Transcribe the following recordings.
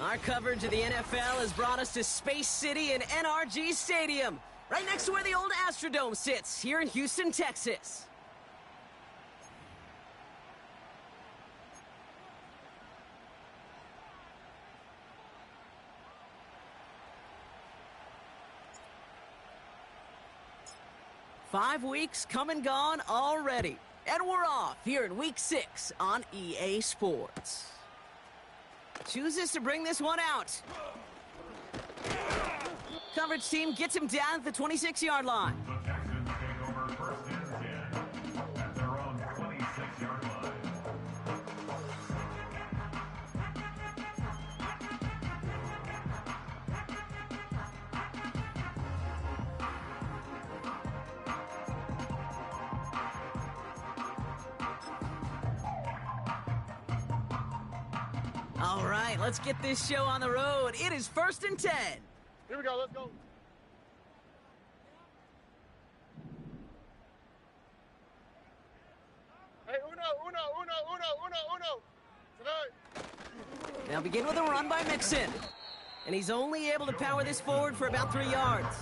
Our coverage of the NFL has brought us to Space City and NRG Stadium, right next to where the old Astrodome sits, here in Houston, Texas. Five weeks come and gone already, and we're off here in Week 6 on EA Sports. Chooses to bring this one out. Coverage team gets him down at the 26-yard line. The Texans take over first and 10 at their own 26-yard line. All right, let's get this show on the road. It is 1st and 10. Here we go, let's go. Hey, uno. Tonight. Now begin with a run by Mixon. And he's only able to power this forward for about 3 yards.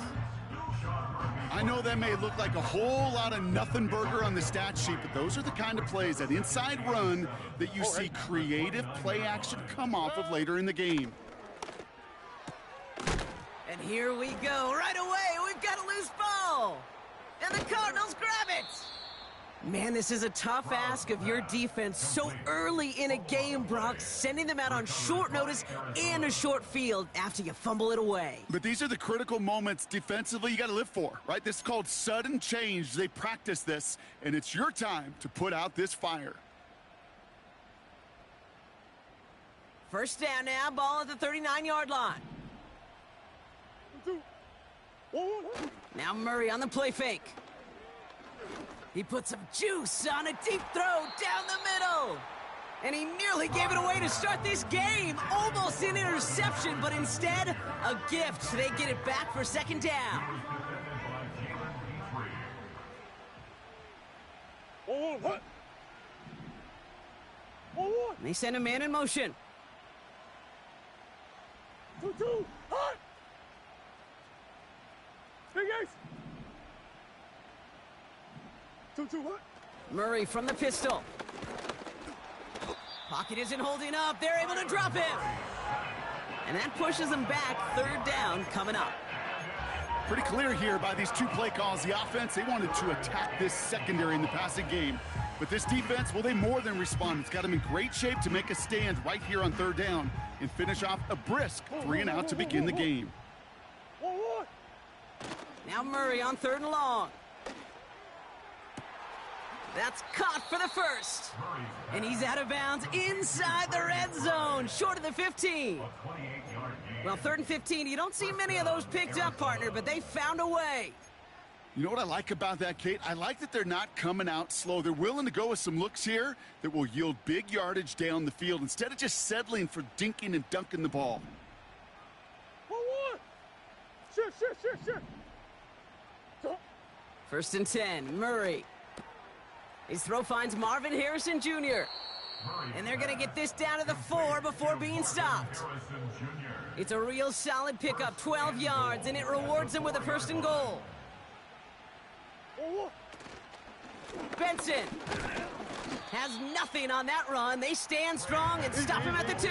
I know that may look like a whole lot of nothing burger on the stat sheet, but those are the kind of plays, that inside run, that you see creative play action come off of later in the game. And here we go. Right away, we've got a loose ball. And the Cardinals grab it. Man, this is a tough ask of your defense so early in a game, Brock, sending them out on short notice and a short field after you fumble it away. But these are the critical moments defensively you got to live for, right? This is called sudden change. They practice this, and it's your time to put out this fire. First down now, ball at the 39-yard line. Now Murray on the play fake. He put some juice on a deep throw down the middle. And he nearly gave it away to start this game. Almost an interception, but instead, a gift. They get it back for second down. And they send a man in motion. 2-2, hot! Big Ace! 2-2, what? Murray from the pistol. Pocket isn't holding up. They're able to drop him. And that pushes them back. Third down coming up. Pretty clear here by these two play calls. The offense, they wanted to attack this secondary in the passing game. But this defense, well, they more than respond. It's got them in great shape to make a stand right here on third down and finish off a brisk 3 and out to begin the game. Now Murray on 3rd and long. That's caught for the first. And he's out of bounds inside the red zone, short of the 15. Well, 3rd and 15, you don't see many of those picked up, partner, but they found a way. You know what I like about that, Kate? I like that they're not coming out slow. They're willing to go with some looks here that will yield big yardage down the field instead of just settling for dinking and dunking the ball. Shit. 1st and 10, Murray. His throw finds Marvin Harrison Jr. And they're going to get this down to the 4 before being stopped. It's a real solid pickup, 12 yards, and it rewards him with a 1st and goal. Benson has nothing on that run. They stand strong and stop him at the 2.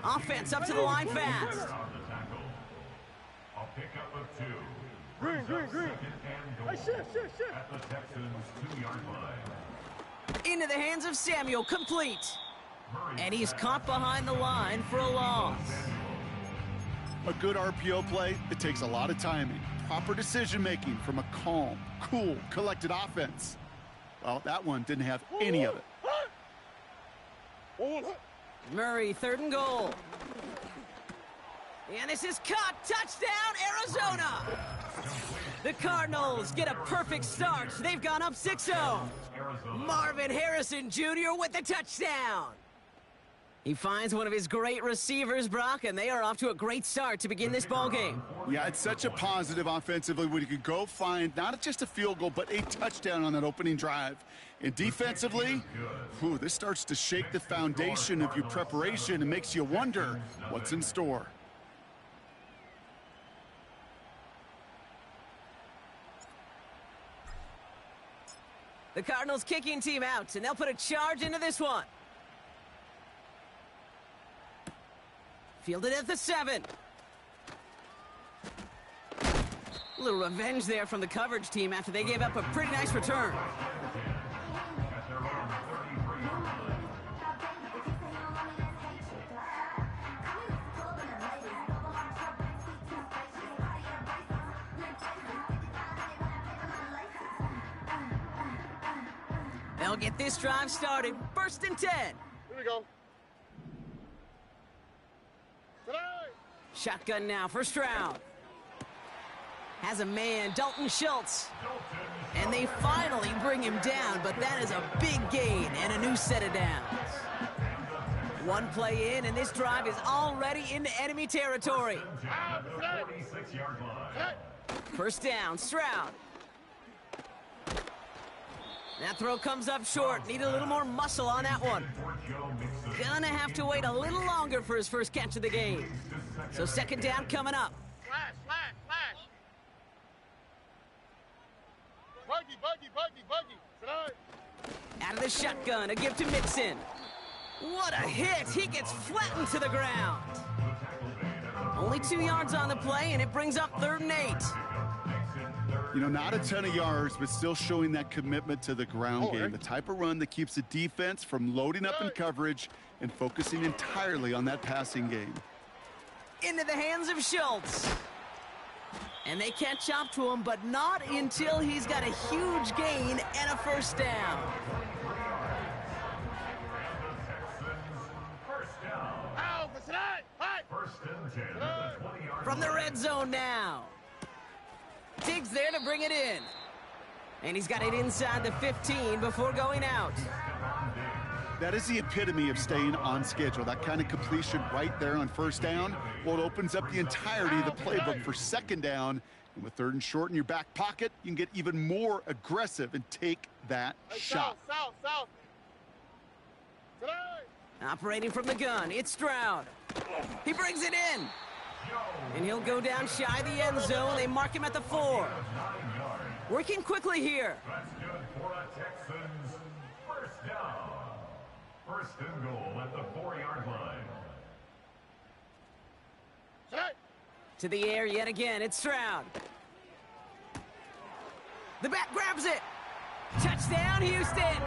Offense up to the line fast. A pickup of 2. Green. Hey, shit. At the Texans' 2-yard line. Into the hands of Samuel, complete. And he's caught behind the line for a loss. A good RPO play, it takes a lot of timing, proper decision-making from a calm, cool, collected offense. Well, that one didn't have any of it. Murray, 3rd and goal. And this is caught. Touchdown, Arizona. The Cardinals get a perfect start. They've gone up 6-0. Marvin Harrison Jr. with the touchdown. He finds one of his great receivers, Brock, and they are off to a great start to begin this ball game. Yeah, it's such a positive offensively when you could go find not just a field goal, but a touchdown on that opening drive. And defensively, this starts to shake the foundation of your preparation and makes you wonder what's in store. The Cardinals kicking team out, and they'll put a charge into this one. Fielded at the 7. A little revenge there from the coverage team after they gave up a pretty nice return. They'll get this drive started. 1st and 10. Here we go. Shotgun now, first round. Has a man, Dalton Schultz. And they finally bring him down, but that is a big gain and a new set of downs. One play in, and this drive is already into enemy territory. 46-yard line. First down, Stroud. That throw comes up short. Need a little more muscle on that one. Gonna have to wait a little longer for his first catch of the game. So 2nd down coming up. Flash. Buggy. Out of the shotgun, a give to Mixon. What a hit! He gets flattened to the ground. Only 2 yards on the play, and it brings up 3rd and 8. You know, not a ton of yards, but still showing that commitment to the ground game. The type of run that keeps the defense from loading up in coverage and focusing entirely on that passing game. Into the hands of Schultz. And they catch up to him, but not until he's got a huge gain and a first down. From the red zone now. Diggs there to bring it in. And he's got it inside the 15 before going out. That is the epitome of staying on schedule. That kind of completion right there on first down. Well, it opens up the entirety of the playbook for 2nd down. And with 3rd and short in your back pocket, you can get even more aggressive and take that shot. South. Operating from the gun, it's Stroud. He brings it in. And he'll go down shy of the end zone. They mark him at the 4. Working quickly here. That's good for the Texans. First down. 1st and goal at the 4-yard line. To the air yet again, it's Stroud. The back grabs it. Touchdown, Houston.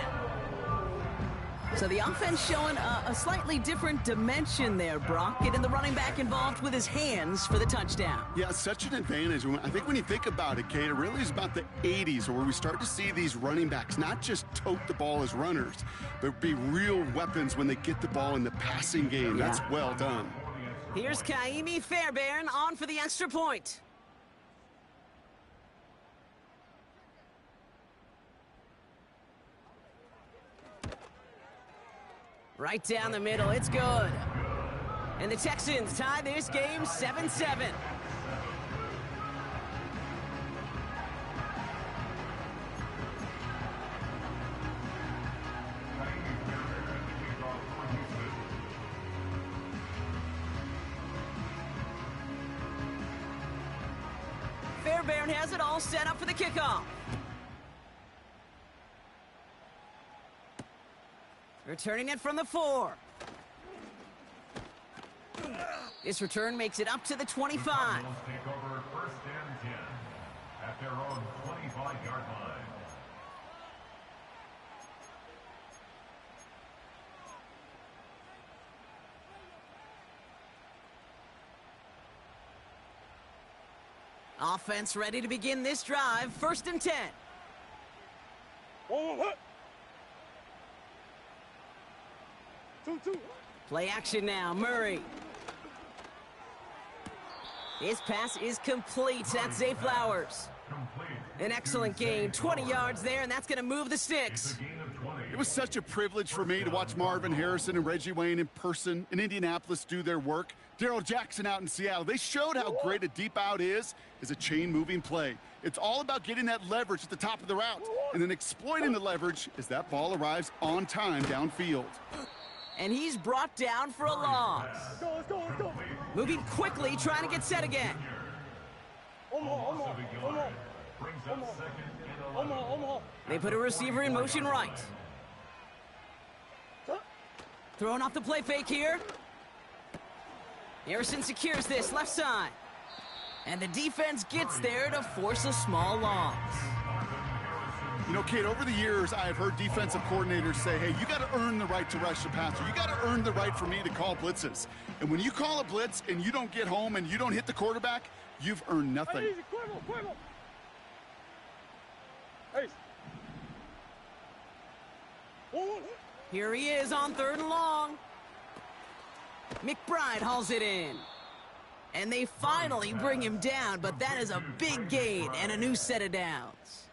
So the offense showing a slightly different dimension there, Brock. Getting the running back involved with his hands for the touchdown. Yeah, such an advantage. I think when you think about it, Kate, it really is about the 80s where we start to see these running backs not just tote the ball as runners, but be real weapons when they get the ball in the passing game. Yeah. That's well done. Here's Kaimi Fairbairn on for the extra point. Right down the middle, it's good. And the Texans tie this game 7-7. Fairbairn has it all set up for the kickoff. Returning it from the 4. This return makes it up to the 25. Cardinals take over 1st and 10 at their own 25-yard line. Offense ready to begin this drive. 1st and 10. What? 2. Play action now, Murray. His pass is complete. That's Zay Flowers. Complete. An excellent gain. 20 yards there, and that's going to move the sticks. It's a gain of 20. It was such a privilege for me to watch Marvin Harrison and Reggie Wayne in person in Indianapolis do their work. Daryl Jackson out in Seattle. They showed how great a deep out is as a chain-moving play. It's all about getting that leverage at the top of the route and then exploiting the leverage as that ball arrives on time downfield. And he's brought down for a loss. Let's go, let's go, let's go. Moving quickly, trying to get set again. Omaha. They put a receiver in motion right. Throwing off the play fake here. Harrison secures this left side. And the defense gets there to force a small loss. You know, Kate, over the years, I've heard defensive coordinators say, hey, you got to earn the right to rush the passer. You got to earn the right for me to call blitzes. And when you call a blitz and you don't get home and you don't hit the quarterback, you've earned nothing. Here he is on 3rd and long. McBride hauls it in. And they finally bring him down, but that is a big gain and a new set of downs.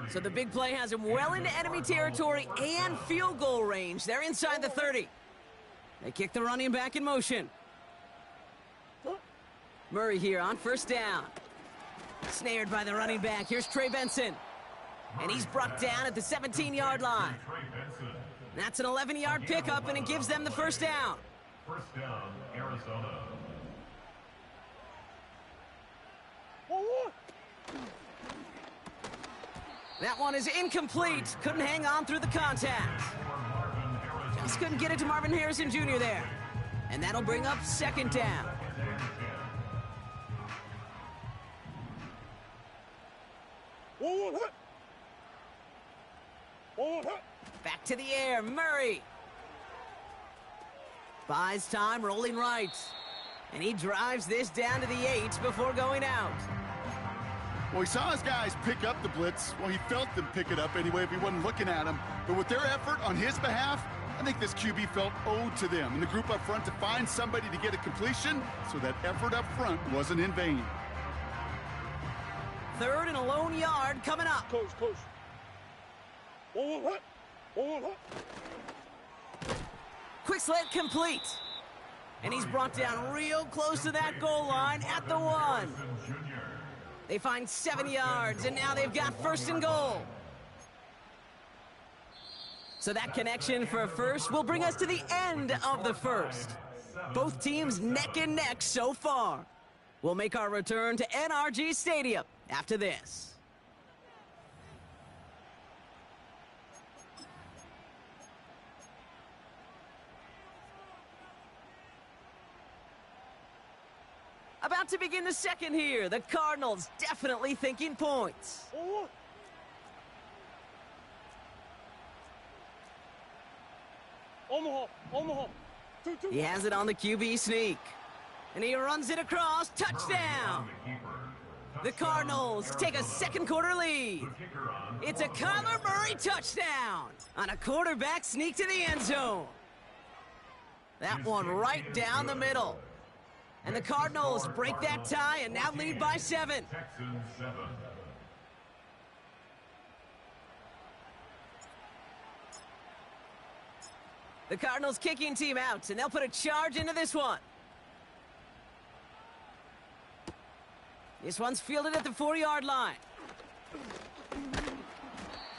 So the big play has him well into enemy territory and field goal range. They're inside the 30. They kick the running back in motion. Murray here on 1st down. Snared by the running back. Here's Trey Benson. And he's brought down at the 17-yard line. That's an 11-yard pickup, and it gives them the 1st down. 1st down, Arizona. That one is incomplete. Couldn't hang on through the contact. Just couldn't get it to Marvin Harrison Jr. there. And that'll bring up 2nd down. Back to the air, Murray. Buys time, rolling right. And he drives this down to the 8 before going out. Well, he saw his guys pick up the blitz. Well, he felt them pick it up anyway if he wasn't looking at him. But with their effort on his behalf, I think this QB felt owed to them and the group up front to find somebody to get a completion, so that effort up front wasn't in vain. 3rd and a lone yard coming up. Coach. Quick slant complete. And he's brought down real close to that goal line at the 1. They find 7 yards, and now they've got 1st and goal. So that connection for a first will bring us to the end of the 1st. Both teams neck and neck so far. We'll make our return to NRG Stadium after this. About to begin the 2nd here. The Cardinals definitely thinking points. Omaha. 2. He has it on the QB sneak. And he runs it across. Touchdown! The Cardinals take a 2nd quarter lead. It's a Kyler Murray touchdown on a quarterback sneak to the end zone. That one right down the middle. And the Cardinals break that tie and now lead by 7. Texans 7. The Cardinals kicking team out, and they'll put a charge into this one. This one's fielded at the 4-yard line.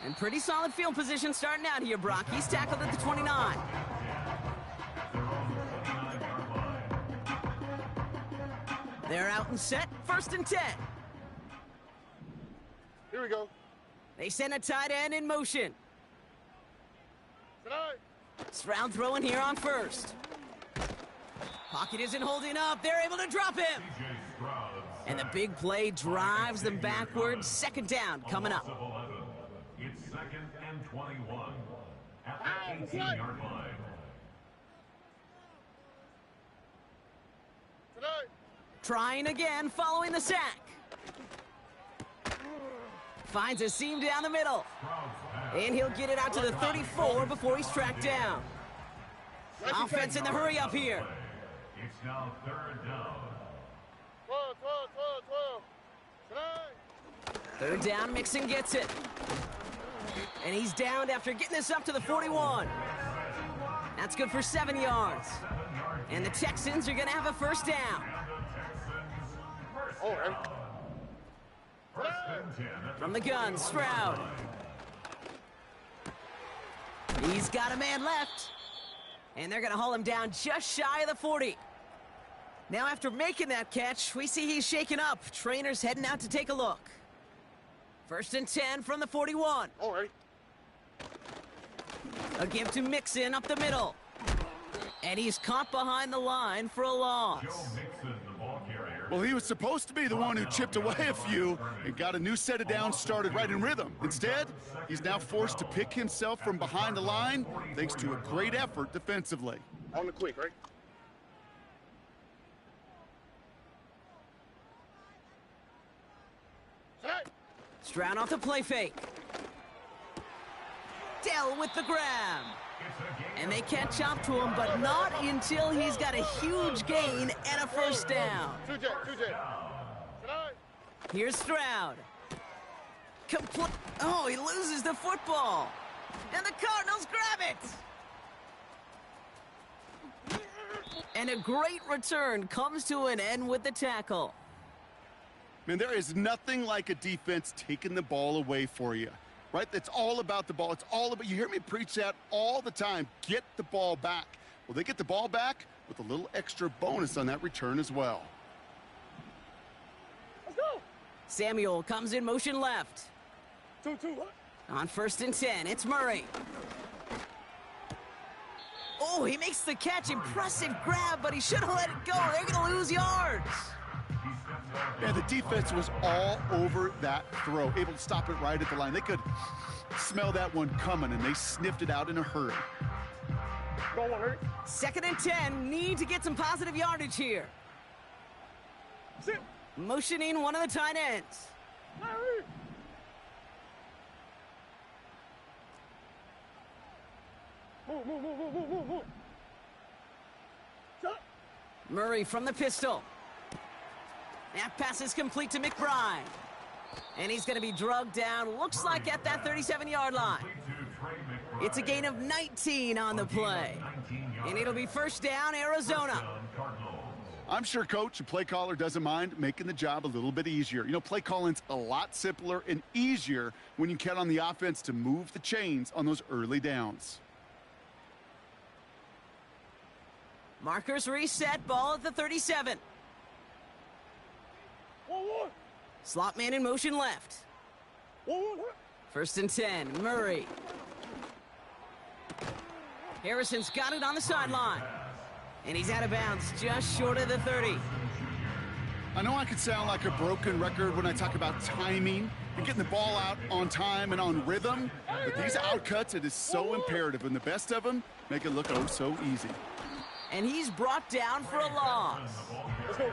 And pretty solid field position starting out here, Brock. He's tackled at the 29. They're out and set, 1st and 10. Here we go. They send a tight end in motion. Tonight. Stroud throwing here on 1st. Pocket isn't holding up. They're able to drop him. And the big play drives them backwards. 2nd down coming up. It's 2nd and 21 at the 18-yard line. Tonight. Trying again following the sack. Finds a seam down the middle. And he'll get it out to the 34 before he's tracked down. Offense in the hurry up here. It's now 3rd down. 12. Tonight. 3rd down, Mixon gets it. And he's downed after getting this up to the 41. That's good for 7 yards. And the Texans are going to have a first down. Oh, right. From the gun, Stroud. He's got a man left. And they're going to haul him down just shy of the 40. Now after making that catch, we see he's shaken up. Trainer's heading out to take a look. 1st and 10 from the 41. Oh, right. A give to Mixon up the middle. And he's caught behind the line for a loss. Well, he was supposed to be the one who chipped away a few and got a new set of downs started right in rhythm. Instead, he's now forced to pick himself from behind the line thanks to a great effort defensively. On the quick, right? Set. Stroud off the play fake. Dell with the grab. And they catch up to him, but not until he's got a huge gain and a first down. Two jet. Here's Stroud. Oh, he loses the football. And the Cardinals grab it. And a great return comes to an end with the tackle. Man, there is nothing like a defense taking the ball away for you. Right? It's all about the ball. It's all about, you hear me preach that all the time. Get the ball back. Well, they get the ball back with a little extra bonus on that return as well. Let's go. Samuel comes in motion left. 2-2. On 1st and 10, it's Murray. Oh, he makes the catch. Impressive grab, but he should have let it go. They're going to lose yards. Yeah, the defense was all over that throw, able to stop it right at the line. They could smell that one coming, and they sniffed it out in a hurry. Go on, hurry. 2nd and 10, need to get some positive yardage here. Sit. Motioning one of the tight ends. Hurry. Move. Shut. Murray from the pistol. That pass is complete to McBride. And he's going to be drugged down, looks like at that 37-yard line. It's a gain of 19 on the play. And it'll be first down, Arizona. I'm sure coach and play caller doesn't mind making the job a little bit easier. You know, play calling's a lot simpler and easier when you count on the offense to move the chains on those early downs. Markers reset, ball at the 37. 1-1. Slot man in motion left. 1-1. 1st and 10, Murray. Harrison's got it on the sideline. And he's out of bounds just short of the 30. I know I could sound like a broken record when I talk about timing and getting the ball out on time and on rhythm, but these outcuts, it is so imperative, and the best of them make it look oh so easy. And he's brought down for a loss. Let's go.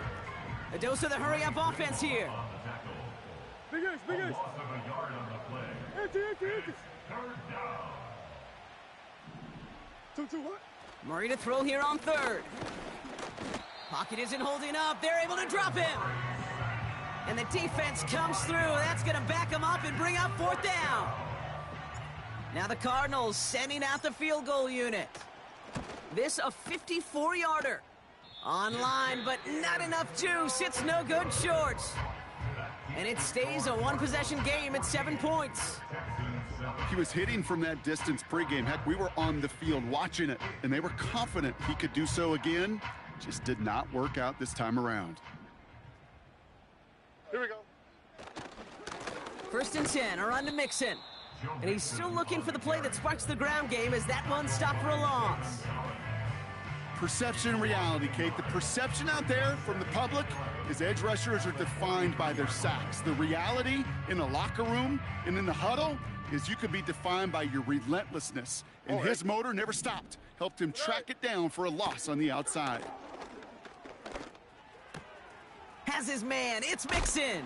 A dose of the hurry-up offense here. Big ace. Empty. 2-2, what? Murray to throw here on 3rd. Pocket isn't holding up. They're able to drop him. And the defense comes through. That's going to back him up and bring up 4th down. Now the Cardinals sending out the field goal unit. This a 54-yarder. Online, but not enough juice. It's no good short. And it stays a one-possession game at 7 points. He was hitting from that distance pregame. Heck, we were on the field watching it, and they were confident he could do so again. Just did not work out this time around. Here we go. 1st and 10, a run to Mixon. And he's still looking for the play that sparks the ground game as that one stopped for a loss. Perception and reality, Kate. The perception out there from the public is edge rushers are defined by their sacks. The reality in the locker room and in the huddle is you could be defined by your relentlessness. And his motor never stopped. Helped him track it down for a loss on the outside. Has his man. It's Mixon.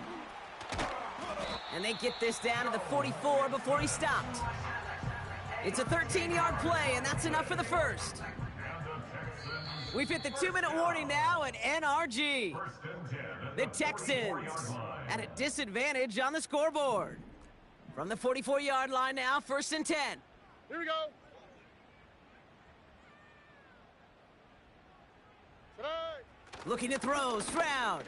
And they get this down to the 44 before he stopped. It's a 13-yard play, and that's enough for the first. We've hit the 2-minute warning now at NRG. The Texans at a disadvantage on the scoreboard. From the 44-yard line now, 1st and 10. Here we go. Tonight. Looking to throw, Stroud.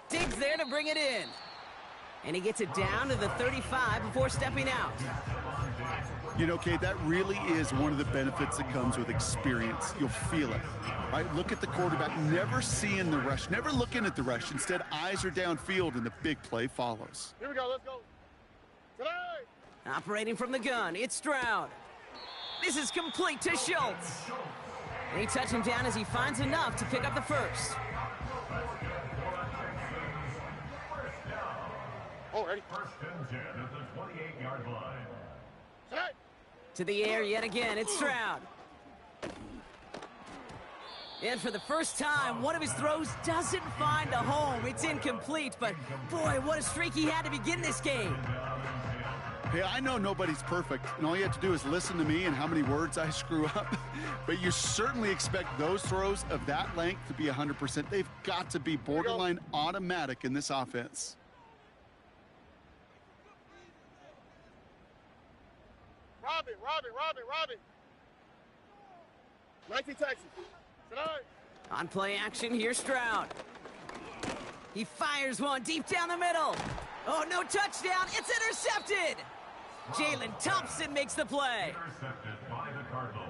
Digs there to bring it in. And he gets it down to the 35 before stepping out. You know, Kate, that really is one of the benefits that comes with experience. You'll feel it, right? Look at the quarterback, never seeing the rush, never looking at the rush. Instead, eyes are downfield, and the big play follows. Here we go. Let's go. Tonight. Operating from the gun, it's Stroud. This is complete to Schultz. They touch him down as he finds enough to pick up the first. Already. 1st and 10 at the 28-yard line. Tonight. To the air yet again, it's Stroud. And for the first time, one of his throws doesn't find a home. It's incomplete, but boy, what a streak he had to begin this game. Hey, I know nobody's perfect, and all you have to do is listen to me and how many words I screw up. But you certainly expect those throws of that length to be 100%. They've got to be borderline automatic in this offense. Robin. 19 Texas. Tonight. On play action, here's Stroud. He fires one deep down the middle. Oh, no touchdown. It's intercepted. Jalen Thompson makes the play. Intercepted by the Cardinals.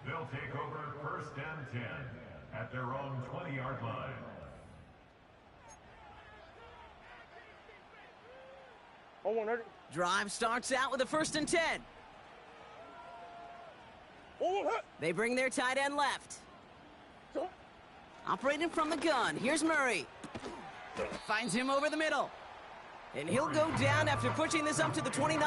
They'll take over 1st and 10 at their own 20-yard line. On 100. Drive starts out with a 1st and 10. On 100. They bring their tight end left. Operating from the gun, here's Murray. Finds him over the middle. And he'll go down after pushing this up to the 29.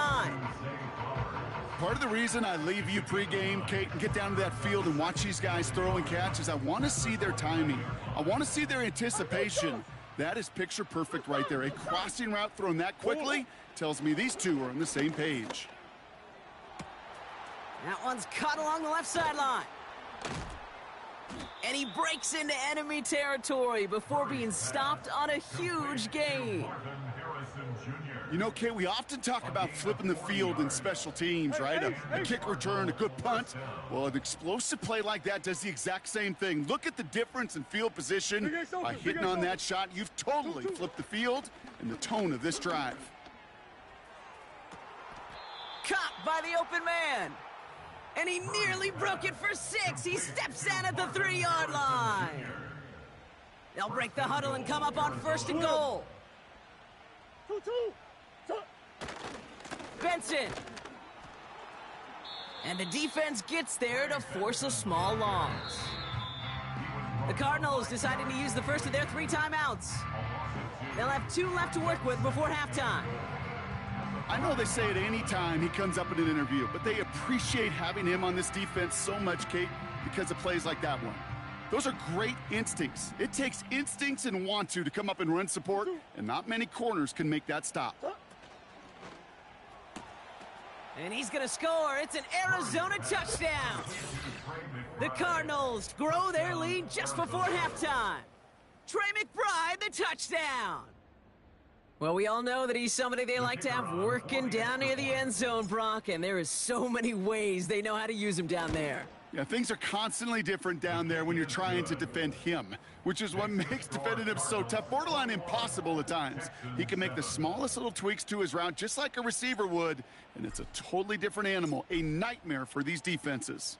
Part of the reason I leave you pregame, Kate, and get down to that field and watch these guys throw and catch is I want to see their timing. I want to see their anticipation. That is picture perfect right there. A crossing route thrown that quickly tells me these two are on the same page. That one's caught along the left sideline. And he breaks into enemy territory before being stopped on a huge gain. You know, Kate, we often talk about flipping the field in special teams, right? A kick return, a good punt. Well, an explosive play like that does the exact same thing. Look at the difference in field position. By hitting on that shot, you've totally flipped the field and the tone of this drive. Caught by the open man. And he nearly broke it for 6. He steps in at the 3-yard line. They'll break the huddle and come up on 1st and goal. 2-2. Benson. And the defense gets there to force a small loss. The Cardinals decided to use the first of their 3 timeouts. They'll have 2 left to work with before halftime. I know they say it any time he comes up in an interview, but they appreciate having him on this defense so much, Kate, because of plays like that one. Those are great instincts. It takes instincts and want to come up and run support, and not many corners can make that stop. And he's going to score. It's an Arizona touchdown. The Cardinals grow their lead just before halftime. Trey McBride, the touchdown. Well, we all know that he's somebody they like to have working down near the end zone, Brock, and there is so many ways they know how to use him down there. Yeah, things are constantly different down there when you're trying to defend him, which is what makes defending him so tough, borderline impossible at times. He can make the smallest little tweaks to his route just like a receiver would, and it's a totally different animal, a nightmare for these defenses.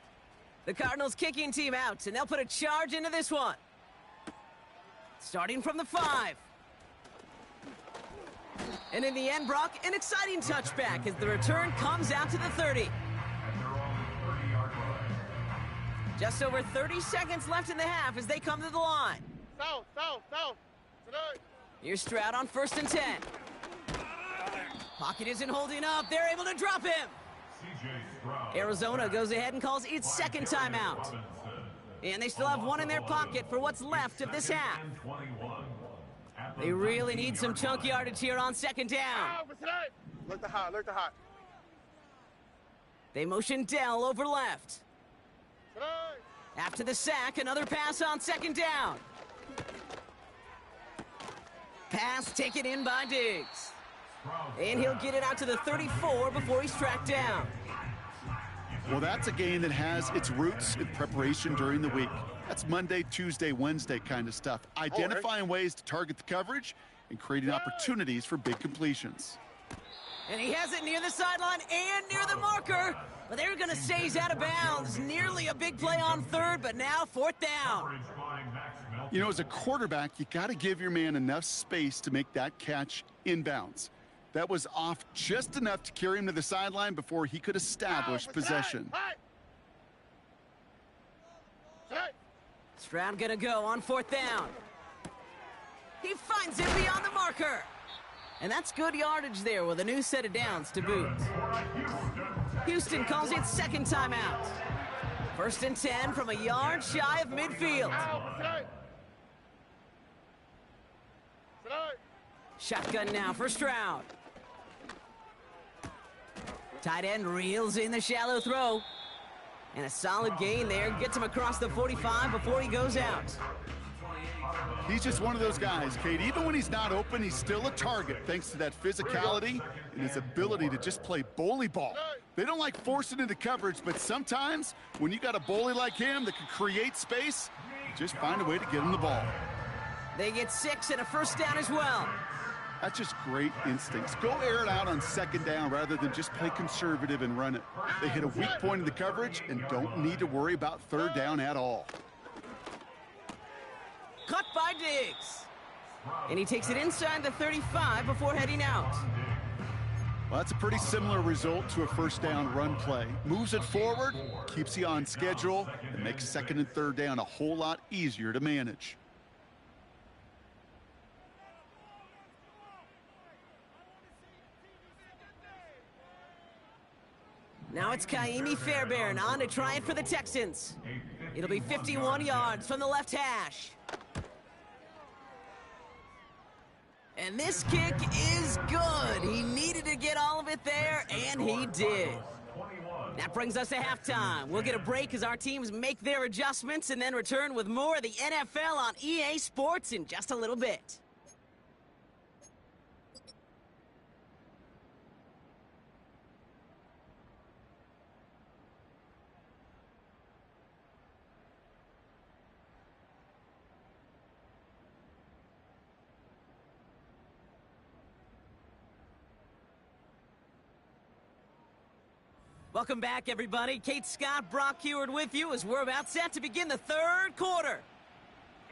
The Cardinals kicking team out, and they'll put a charge into this one. Starting from the 5. And in the end, Brock, an exciting touchback as the return comes out to the 30. Just over 30 seconds left in the half as they come to the line. South. Tonight. Here's Stroud on 1st and 10. Pocket isn't holding up. They're able to drop him. Arizona goes ahead and calls its 2nd timeout. And they still have 1 in their pocket for what's left of this half. They really need some chunk yardage here on 2nd down. Look the hot. They motion Dell over left. Tonight. After the sack, another pass on 2nd down. Pass taken in by Diggs. And he'll get it out to the 34 before he's tracked down. Well, that's a game that has its roots in preparation during the week. That's Monday, Tuesday, Wednesday kind of stuff. Identifying ways to target the coverage and creating opportunities for big completions. And he has it near the sideline and near the marker. But they're going to say he's out of bounds. Nearly a big play on third, but now fourth down. You know, as a quarterback, you got to give your man enough space to make that catch inbounds. That was off just enough to carry him to the sideline before he could establish possession. Stroud going to go on fourth down. He finds it beyond the marker. And that's good yardage there with a new set of downs to boot. Houston calls it second timeout. First and 10 from a yard shy of midfield. Shotgun now for Stroud. Tight end reels in the shallow throw. And a solid gain there. Gets him across the 45 before he goes out. He's just one of those guys, Kate. Even when he's not open, he's still a target thanks to that physicality and his ability to just play bully ball. They don't like forcing into coverage, but sometimes when you got a bully like him that can create space, you just find a way to get him the ball. They get 6 and a first down as well. That's just great instincts. Go air it out on second down rather than just play conservative and run it. They hit a weak point in the coverage and don't need to worry about third down at all. Caught by Diggs. And he takes it inside the 35 before heading out. Well, that's a pretty similar result to a first down run play. Moves it forward, keeps you on schedule, and makes second and third down a whole lot easier to manage. Now it's Kaimi Fairbairn on to try it for the Texans. It'll be 51 yards from the left hash. And this kick is good. He needed to get all of it there, and he did. That brings us to halftime. We'll get a break as our teams make their adjustments and then return with more of the NFL on EA Sports in just a little bit. Welcome back, everybody. Kate Scott, Brock Heward with you as we're about set to begin the third quarter.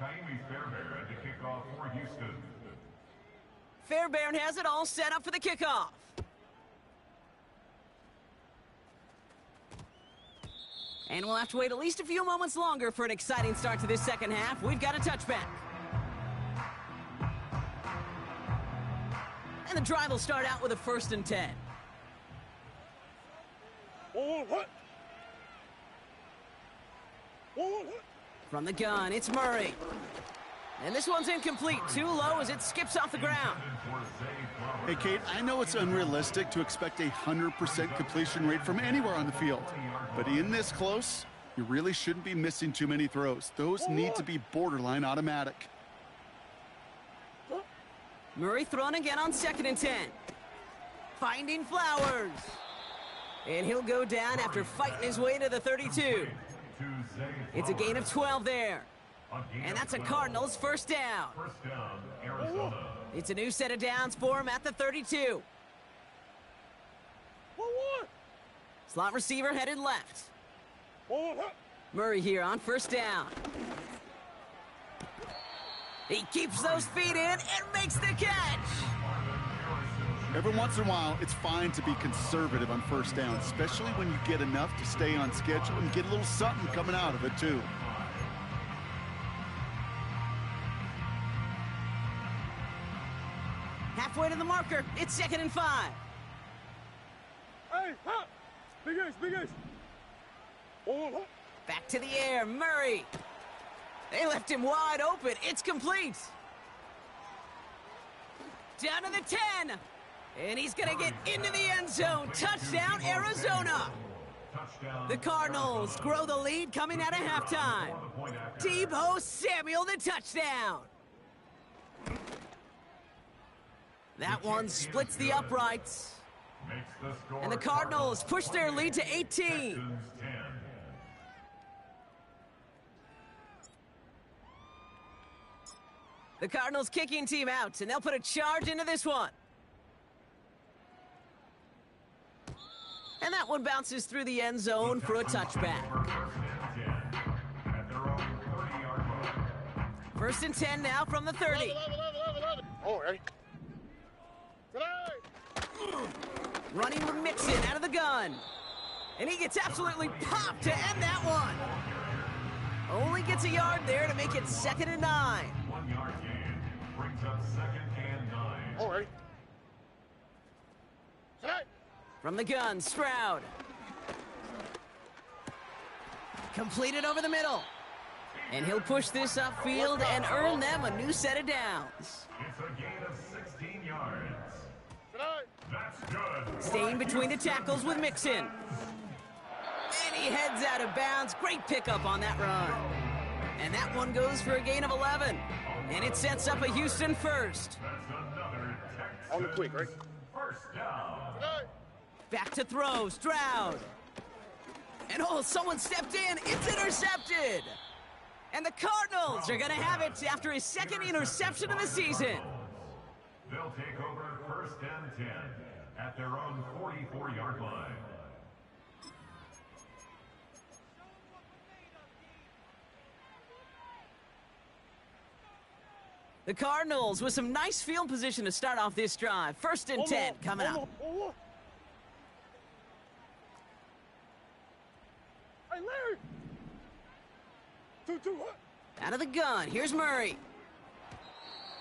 Kaimi Fairbairn to kick off for Houston. Fairbairn has it all set up for the kickoff. And we'll have to wait at least a few moments longer for an exciting start to this second half. We've got a touchback. And the drive will start out with a 1st and 10. From the gun, it's Murray. And this one's incomplete. Too low as it skips off the ground. Hey, Kate, I know it's unrealistic to expect a 100% completion rate from anywhere on the field. But in this close, you really shouldn't be missing too many throws. Those need to be borderline automatic. Murray thrown again on 2nd and 10. Finding Flowers. And he'll go down after fighting his way to the 32. It's a gain of 12 there. And that's a Cardinals first down. First down, Arizona. It's a new set of downs for him at the 32. Slot receiver headed left. Murray here on 1st down. He keeps those feet in and makes the catch. Every once in a while, it's fine to be conservative on 1st down, especially when you get enough to stay on schedule and get a little something coming out of it, too. Halfway to the marker, it's 2nd and 5. Hey, ha! Big ace, big ace. Back to the air, Murray. They left him wide open. It's complete. Down to the 10. And he's going to get into the end zone. Touchdown, Arizona. The Cardinals grow the lead coming out of halftime. Deebo Samuel, the touchdown. That one splits the uprights. Makes the score And the Cardinals push their lead to 18. Texans 10. The Cardinals kicking team out, and they'll put a charge into this one. And that one bounces through the end zone for a touchback. At their own 30-yard line. 1st and 10 now from the 30. Oh, ready? Running with Mixon out of the gun. And he gets absolutely popped to end that one. Only gets a yard there to make it 2nd and 9. 1-yard gain brings up 2nd and 9. Oh, ready? From the gun, Stroud. Completed over the middle. And he'll push this upfield and earn them a new set of downs. It's a gain of 16 yards. That's good. Staying between the tackles with Mixon. And he heads out of bounds. Great pickup on that run. And that one goes for a gain of 11. And it sets up a Houston first. That's another Texans On the quick, right? first down. Back to throw, Stroud. And oh, someone stepped in. It's intercepted. And the Cardinals are going to have it after his 2nd interception of the season. They'll take over 1st and 10 at their own 44-yard line. The Cardinals with some nice field position to start off this drive. 1st and 10 coming up. Hey, Larry! 2-2, what? Out of the gun, here's Murray.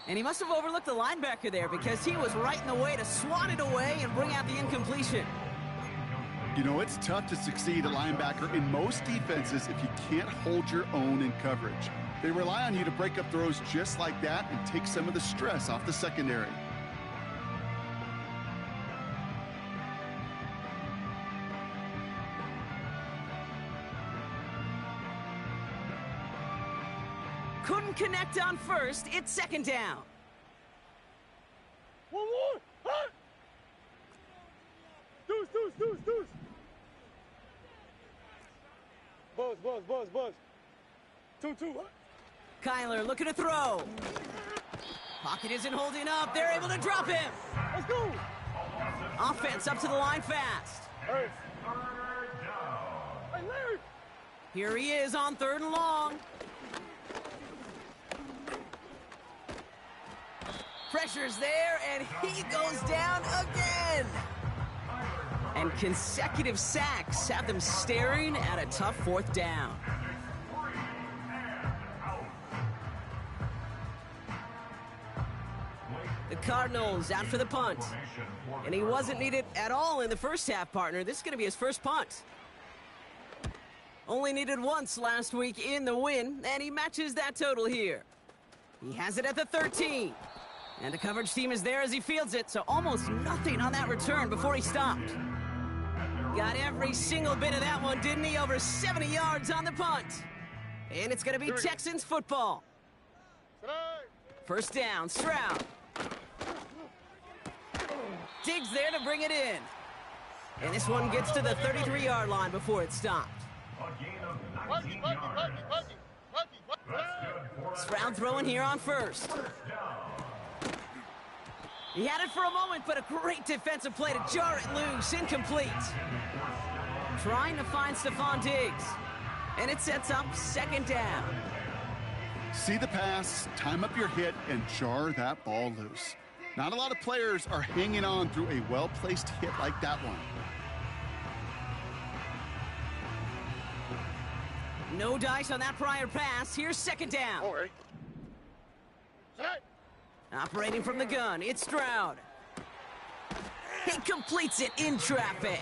And he must have overlooked the linebacker there because he was right in the way to swat it away and bring out the incompletion. You know, it's tough to succeed at linebacker in most defenses if you can't hold your own in coverage. They rely on you to break up throws just like that and take some of the stress off the secondary. Couldn't connect on first. It's 2nd down. One more! Huh? Deuce! Buzz. 2-2, what? Kyler looking to throw. Pocket isn't holding up. They're able to drop him. Let's go! Offense up to the line fast. Hey, Third down. hey, Larry! Here he is on 3rd and long. Pressure's there, and he goes down again. And consecutive sacks have them staring at a tough 4th down. The Cardinals out for the punt. And he wasn't needed at all in the first half, partner. This is going to be his first punt. Only needed once last week in the win, and he matches that total here. He has it at the 13. And the coverage team is there as he fields it, so almost nothing on that return before he stopped. Got every single bit of that one, didn't he? Over 70 yards on the punt. And it's going to be Texans football. 1st down, Stroud. Digs there to bring it in. And this one gets to the 33-yard line before it stopped. A gain of 19 yards. Stroud throwing here on 1st. He had it for a moment, but a great defensive play to jar it loose. Incomplete. Trying to find Stephon Diggs. And it sets up 2nd down. See the pass, time up your hit, and jar that ball loose. Not a lot of players are hanging on through a well-placed hit like that one. No dice on that prior pass. Here's 2nd down. All right. Operating from the gun, it's Stroud. He completes it in traffic.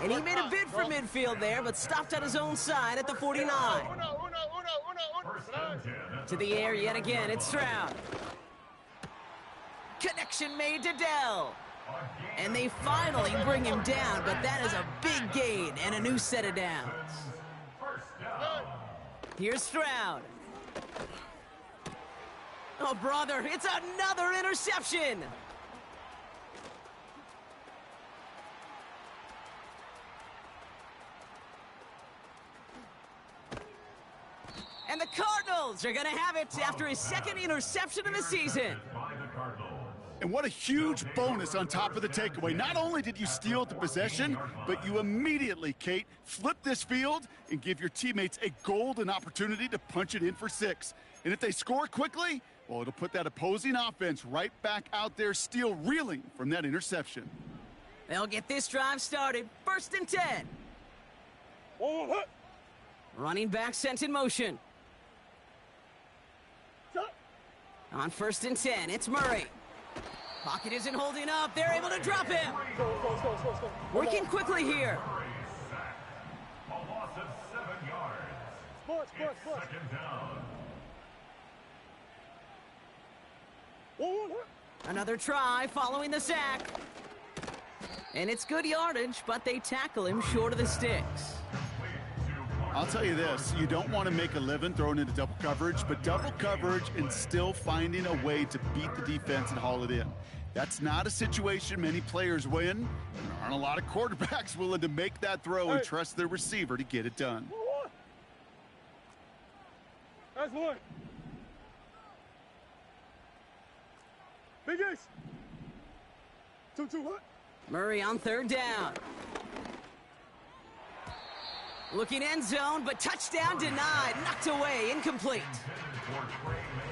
And he made a bid for midfield there, but stopped on his own side at the 49. To the air yet again, it's Stroud. Connection made to Dell. And they finally bring him down, but that is a big gain and a new set of downs. Oh, brother, it's another interception! And the Cardinals are going to have it after his second interception of the season. And what a huge bonus on top of the takeaway. Not only did you steal the possession, but you immediately, Kate, flip this field and give your teammates a golden opportunity to punch it in for 6. And if they score quickly, well, it'll put that opposing offense right back out there, still reeling from that interception. They'll get this drive started. 1st and 10. Running back sent in motion. On 1st and 10, it's Murray. Pocket isn't holding up. They're able to drop him. Working quickly here. A loss of 7 yards. It's 2nd down. Another try following the sack. And it's good yardage, but they tackle him short of the sticks. I'll tell you this, you don't want to make a living throwing into double coverage, but double coverage and still finding a way to beat the defense and haul it in. That's not a situation many players win. And there aren't a lot of quarterbacks willing to make that throw and trust their receiver to get it done. That's one. Big Ace. 2-2, what? Murray on 3rd down. Looking end zone, but touchdown denied. Knocked away, incomplete.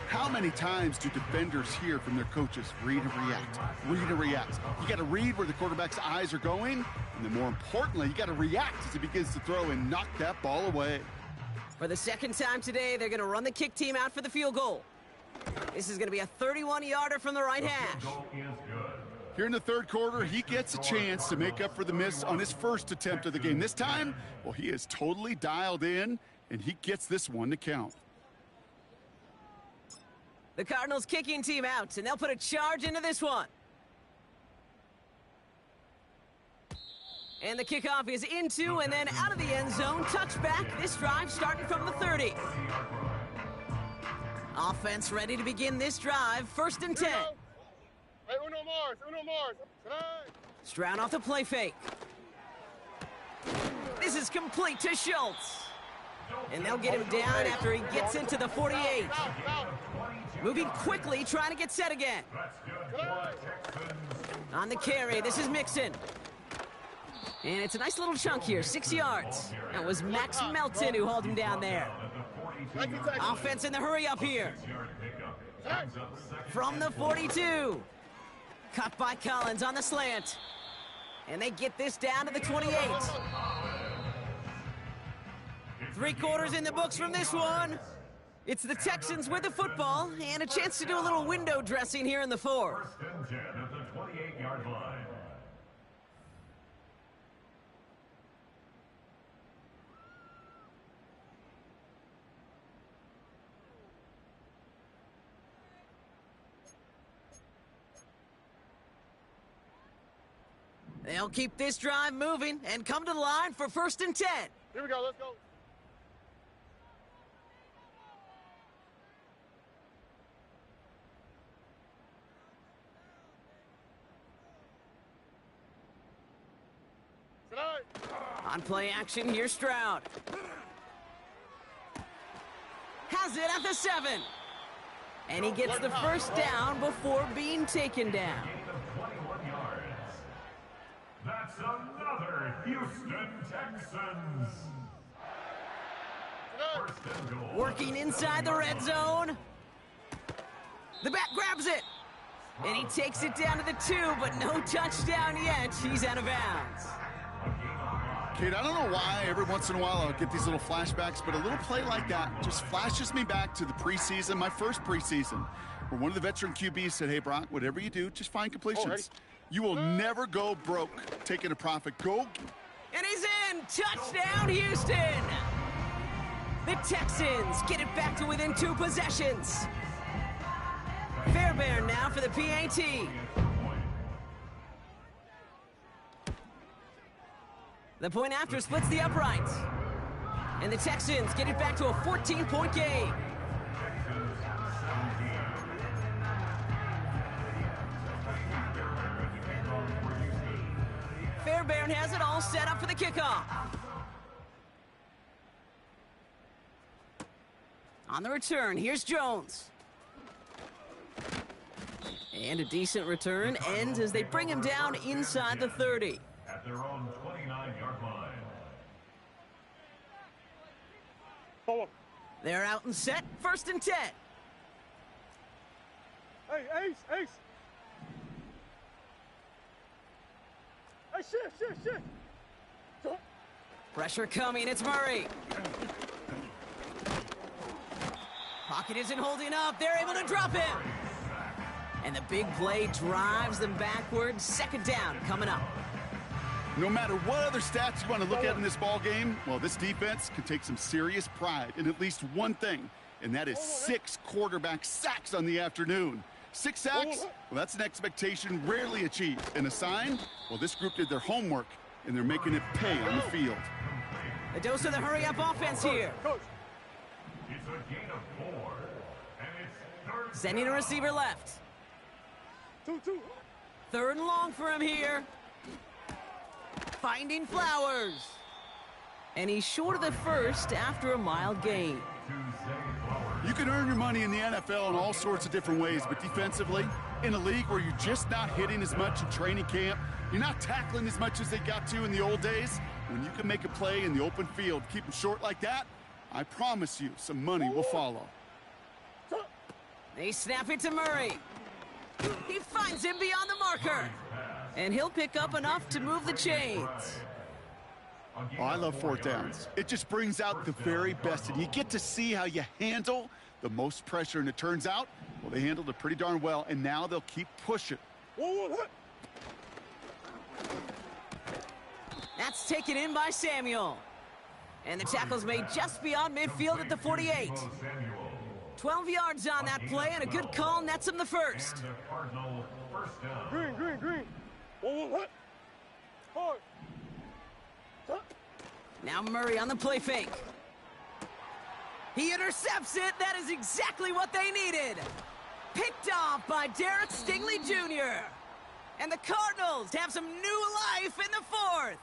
How many times do defenders hear from their coaches, read and react, read and react? You got to read where the quarterback's eyes are going, and then more importantly, you got to react as he begins to throw and knock that ball away. For the 2nd time today, they're going to run the kick team out for the field goal. This is going to be a 31-yarder from the right hash. Here in the 3rd quarter, he gets a chance to make up for the miss on his 1st attempt of the game. This time, well, he is totally dialed in, and he gets this one to count. The Cardinals kicking team out, and they'll put a charge into this one. And the kickoff is into and then out of the end zone. Touchback. This drive starting from the 30. Offense ready to begin this drive. 1st and 10. Hey, Uno Mars. Stroud off the play fake. This is complete to Schultz. And they'll get him down after he gets into the 48. Moving quickly, trying to get set again. On the carry, this is Mixon. And it's a nice little chunk here, 6 yards. That was Max Melton who hauled him down there. Offense in the hurry up here. From the 42. Cut by Collins on the slant. And they get this down to the 28. 3 quarters in the books from this one. It's the Texans with the football and a chance to do a little window dressing here in the 4th. 1st and 10 at the 28-yard line. They'll keep this drive moving and come to the line for 1st and 10. Here we go, let's go. On play action, here's Stroud. Has it at the 7. And he gets the 1st down before being taken down. That's another Houston Texans. 1st and goal. Working inside the red zone. The back grabs it. And he takes it down to the 2, but no touchdown yet. He's out of bounds. Kate, I don't know why every once in a while I'll get these little flashbacks, but a little play like that just flashes me back to the preseason, my first preseason, where one of the veteran QBs said, hey, Brock, whatever you do, just find completions. You will never go broke taking a profit. Go. And he's in. Touchdown, Houston. The Texans get it back to within 2 possessions. Fairbairn now for the PAT. The point after splits the uprights. And the Texans get it back to a 14-point game. Baron has it all set up for the kickoff. On the return, here's Jones. And a decent return ends as they bring him down inside the 30. At their own 29-yard line. Forward. They're out and set, 1st and 10. Hey, Ace, Ace. Hey, shit. Jump. Pressure coming, it's Murray. Pocket isn't holding up, they're able to drop him. And the big play drives them backwards. 2nd down coming up. No matter what other stats you want to look at in this ball game, well, this defense can take some serious pride in at least one thing, and that is 6 quarterback sacks on the afternoon. 6 sacks? Well, that's an expectation rarely achieved. And a sign? Well, this group did their homework, and they're making it pay on the field. A dose of the hurry-up offense here. Coach. It's a gain of 4, and it's 3rd Sending a receiver left. 2. 3rd and long for him here. Finding Flowers. And he's short of the 1st after a mild gain. You can earn your money in the NFL in all sorts of different ways, but defensively, in a league where you're just not hitting as much in training camp, you're not tackling as much as they got to in the old days, when you can make a play in the open field, keep them short like that, I promise you some money will follow. They snap it to Murray. He finds him beyond the marker. And he'll pick up enough to move the chains. Oh, I love 4th downs. It just brings out the very best, and you get to see how you handle the most pressure, and it turns out, well, they handled it pretty darn well, and now they'll keep pushing. That's taken in by Samuel. And the tackle's made just beyond midfield at the 48. 12 yards on that play, and a good call nets him the 1st. Green. What? Hard. Now Murray on the play fake. He intercepts it. That is exactly what they needed. Picked off by Derek Stingley Jr. And the Cardinals have some new life in the 4th.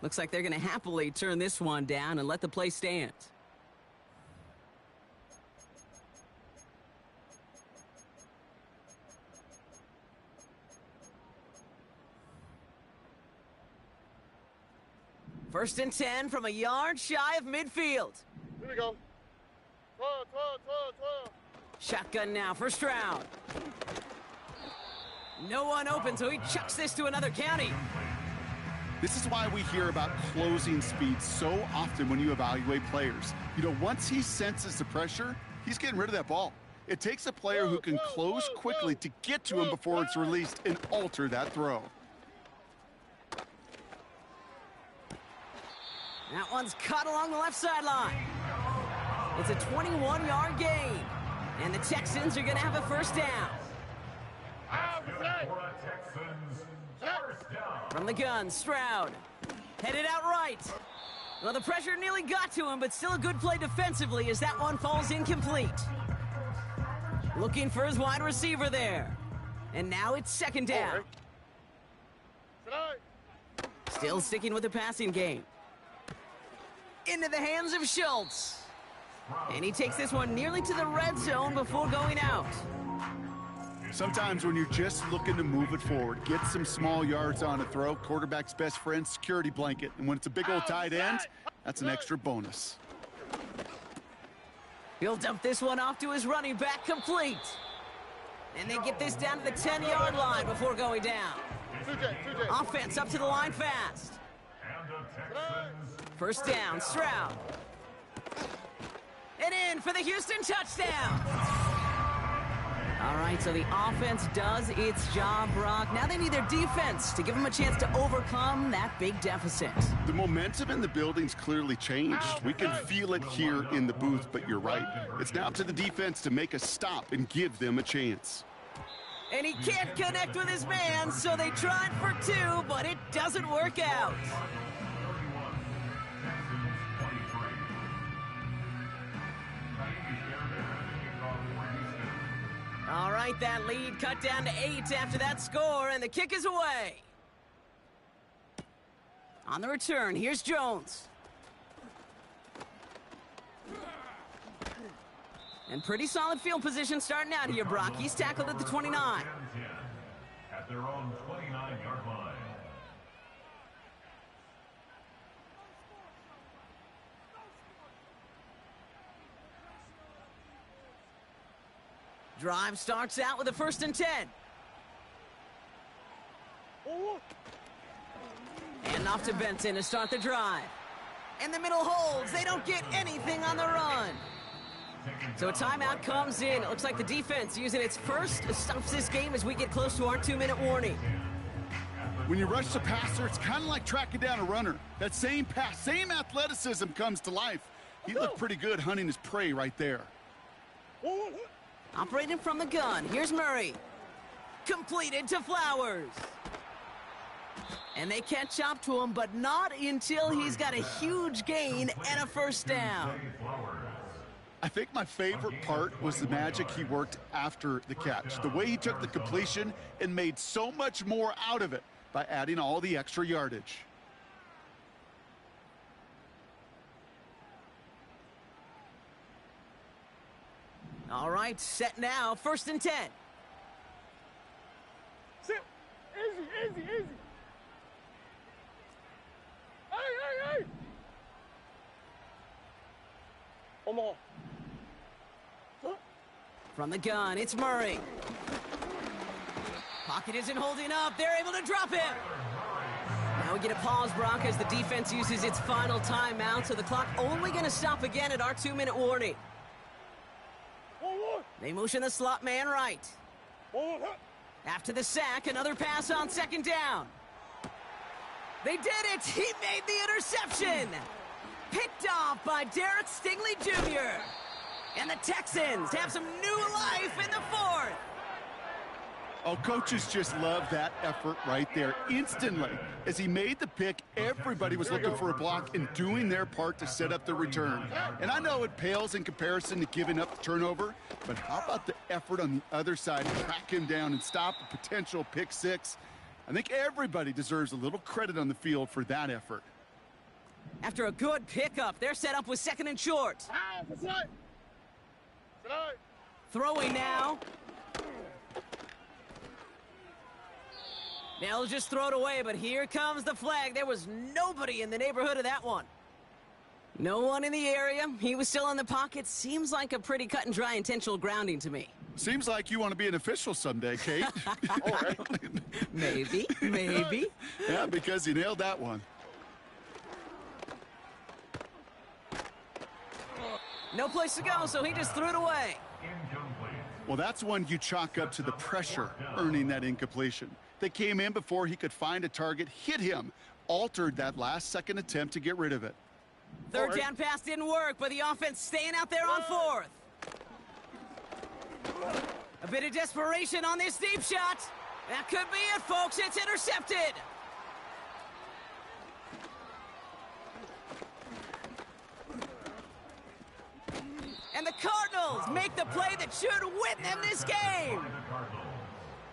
Looks like they're going to happily turn this one down and let the play stand. First and 10 from a yard shy of midfield. Here we go. 12. Shotgun now for Stroud. No one open, so he chucks this to another county. This is why we hear about closing speed so often when you evaluate players. You know, once he senses the pressure, he's getting rid of that ball. It takes a player who can close quickly to get to him before it's released and alter that throw. That one's caught along the left sideline. It's a 21-yard gain. And the Texans are going to have a 1st down. From the gun, Stroud. Headed out right. Well, the pressure nearly got to him, but still a good play defensively as that one falls incomplete. Looking for his wide receiver there. And now it's 2nd down. Still sticking with the passing game. Into the hands of Schultz. And he takes this one nearly to the red zone before going out. Sometimes when you're just looking to move it forward, get some small yards on a throw, quarterback's best friend, security blanket. And when it's a big old tight end, that's an extra bonus. He'll dump this one off to his running back, complete. And they get this down to the 10-yard line before going down. Offense up to the line fast. 1st down, Stroud. And in for the Houston touchdown. All right, so the offense does its job, Brock. Now they need their defense to give them a chance to overcome that big deficit. The momentum in the building's clearly changed. We can feel it here in the booth, but you're right. It's now up to the defense to make a stop and give them a chance. And he can't connect with his man, so they tried for 2, but it doesn't work out. All right, that lead cut down to 8 after that score, and the kick is away. On the return, here's Jones. And pretty solid field position starting out here, Brock. He's tackled at the 29. At their own 29-yard line. Drive starts out with a 1st and 10. And off to Benson to start the drive. And the middle holds. They don't get anything on the run. So a timeout comes in. It looks like the defense using its first stops this game as we get close to our 2-minute warning. When you rush the passer, it's kind of like tracking down a runner. That same pass, same athleticism comes to life. He looked pretty good hunting his prey right there. Operating from the gun. Here's Murray. Completed to Flowers. And they catch up to him, but not until he's got a huge gain and a 1st down. I think my favorite part was the magic he worked after the catch. The way he took the completion and made so much more out of it by adding all the extra yardage. All right, set now, 1st and 10. Sit. Easy. Hey. Come on. From the gun, it's Murray. Pocket isn't holding up. They're able to drop him. Now we get a pause, Brock, as the defense uses its final timeout, so the clock only going to stop again at our 2-minute warning. They motion the slot man right. After the sack, another pass on 2nd down. They did it! He made the interception! Picked off by Derek Stingley Jr. And the Texans have some new life in the 4th. Oh, coaches just love that effort right there. Instantly, as he made the pick, everybody was looking for a block and doing their part to set up the return. And I know it pales in comparison to giving up the turnover, but how about the effort on the other side to track him down and stop a potential pick 6? I think everybody deserves a little credit on the field for that effort. After a good pickup, they're set up with 2nd and short. Throwing now. They'll just throw it away, but here comes the flag. There was nobody in the neighborhood of that one. No one in the area. He was still in the pocket. Seems like a pretty cut and dry intentional grounding to me. Seems like you want to be an official someday, Kate. Maybe. Yeah, because you nailed that one. No place to go, so he just threw it away. Well, that's one you chalk up to the pressure earning that incompletion. They came in before he could find a target, hit him, altered that last-second attempt to get rid of it. 3rd down pass didn't work, but the offense staying out there on 4th. A bit of desperation on this deep shot. That could be it, folks. It's intercepted. And the Cardinals make the play that should win them this game.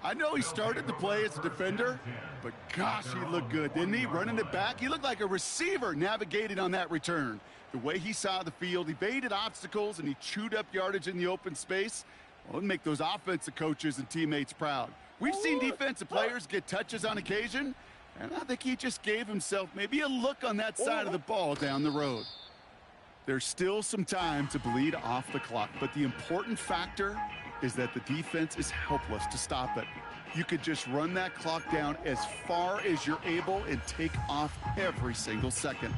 I know he started the play as a defender, but gosh, he looked good, didn't he? Running it back, he looked like a receiver navigating on that return. The way he saw the field, evaded obstacles, and he chewed up yardage in the open space. Well, it'll make those offensive coaches and teammates proud. We've seen defensive players get touches on occasion, and I think he just gave himself maybe a look on that side of the ball down the road. There's still some time to bleed off the clock, but the important factor is that the defense is helpless to stop it. You could just run that clock down as far as you're able and take off every single second.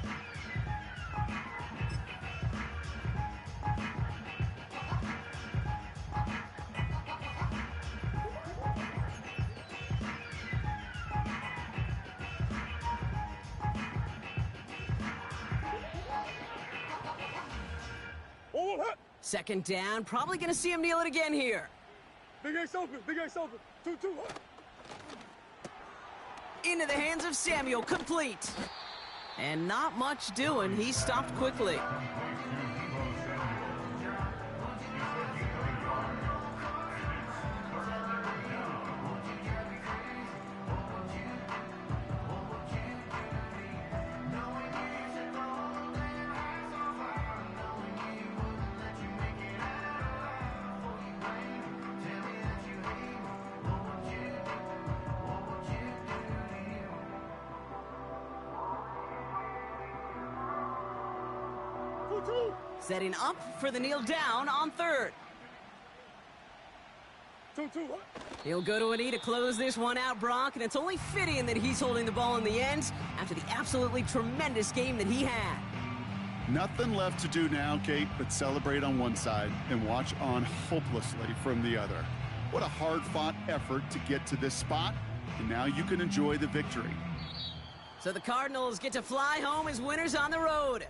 Second down, probably going to see him kneel it again here. Big Ace open. 2-2. Into the hands of Samuel, complete. And not much doing, he stopped quickly. 2. Setting up for the kneel down on third. 2. He'll go to a knee to close this one out, Brock, and it's only fitting that he's holding the ball in the end after the absolutely tremendous game that he had. Nothing left to do now, Kate, but celebrate on one side and watch on hopelessly from the other. What a hard-fought effort to get to this spot, and now you can enjoy the victory. So the Cardinals get to fly home as winners on the road.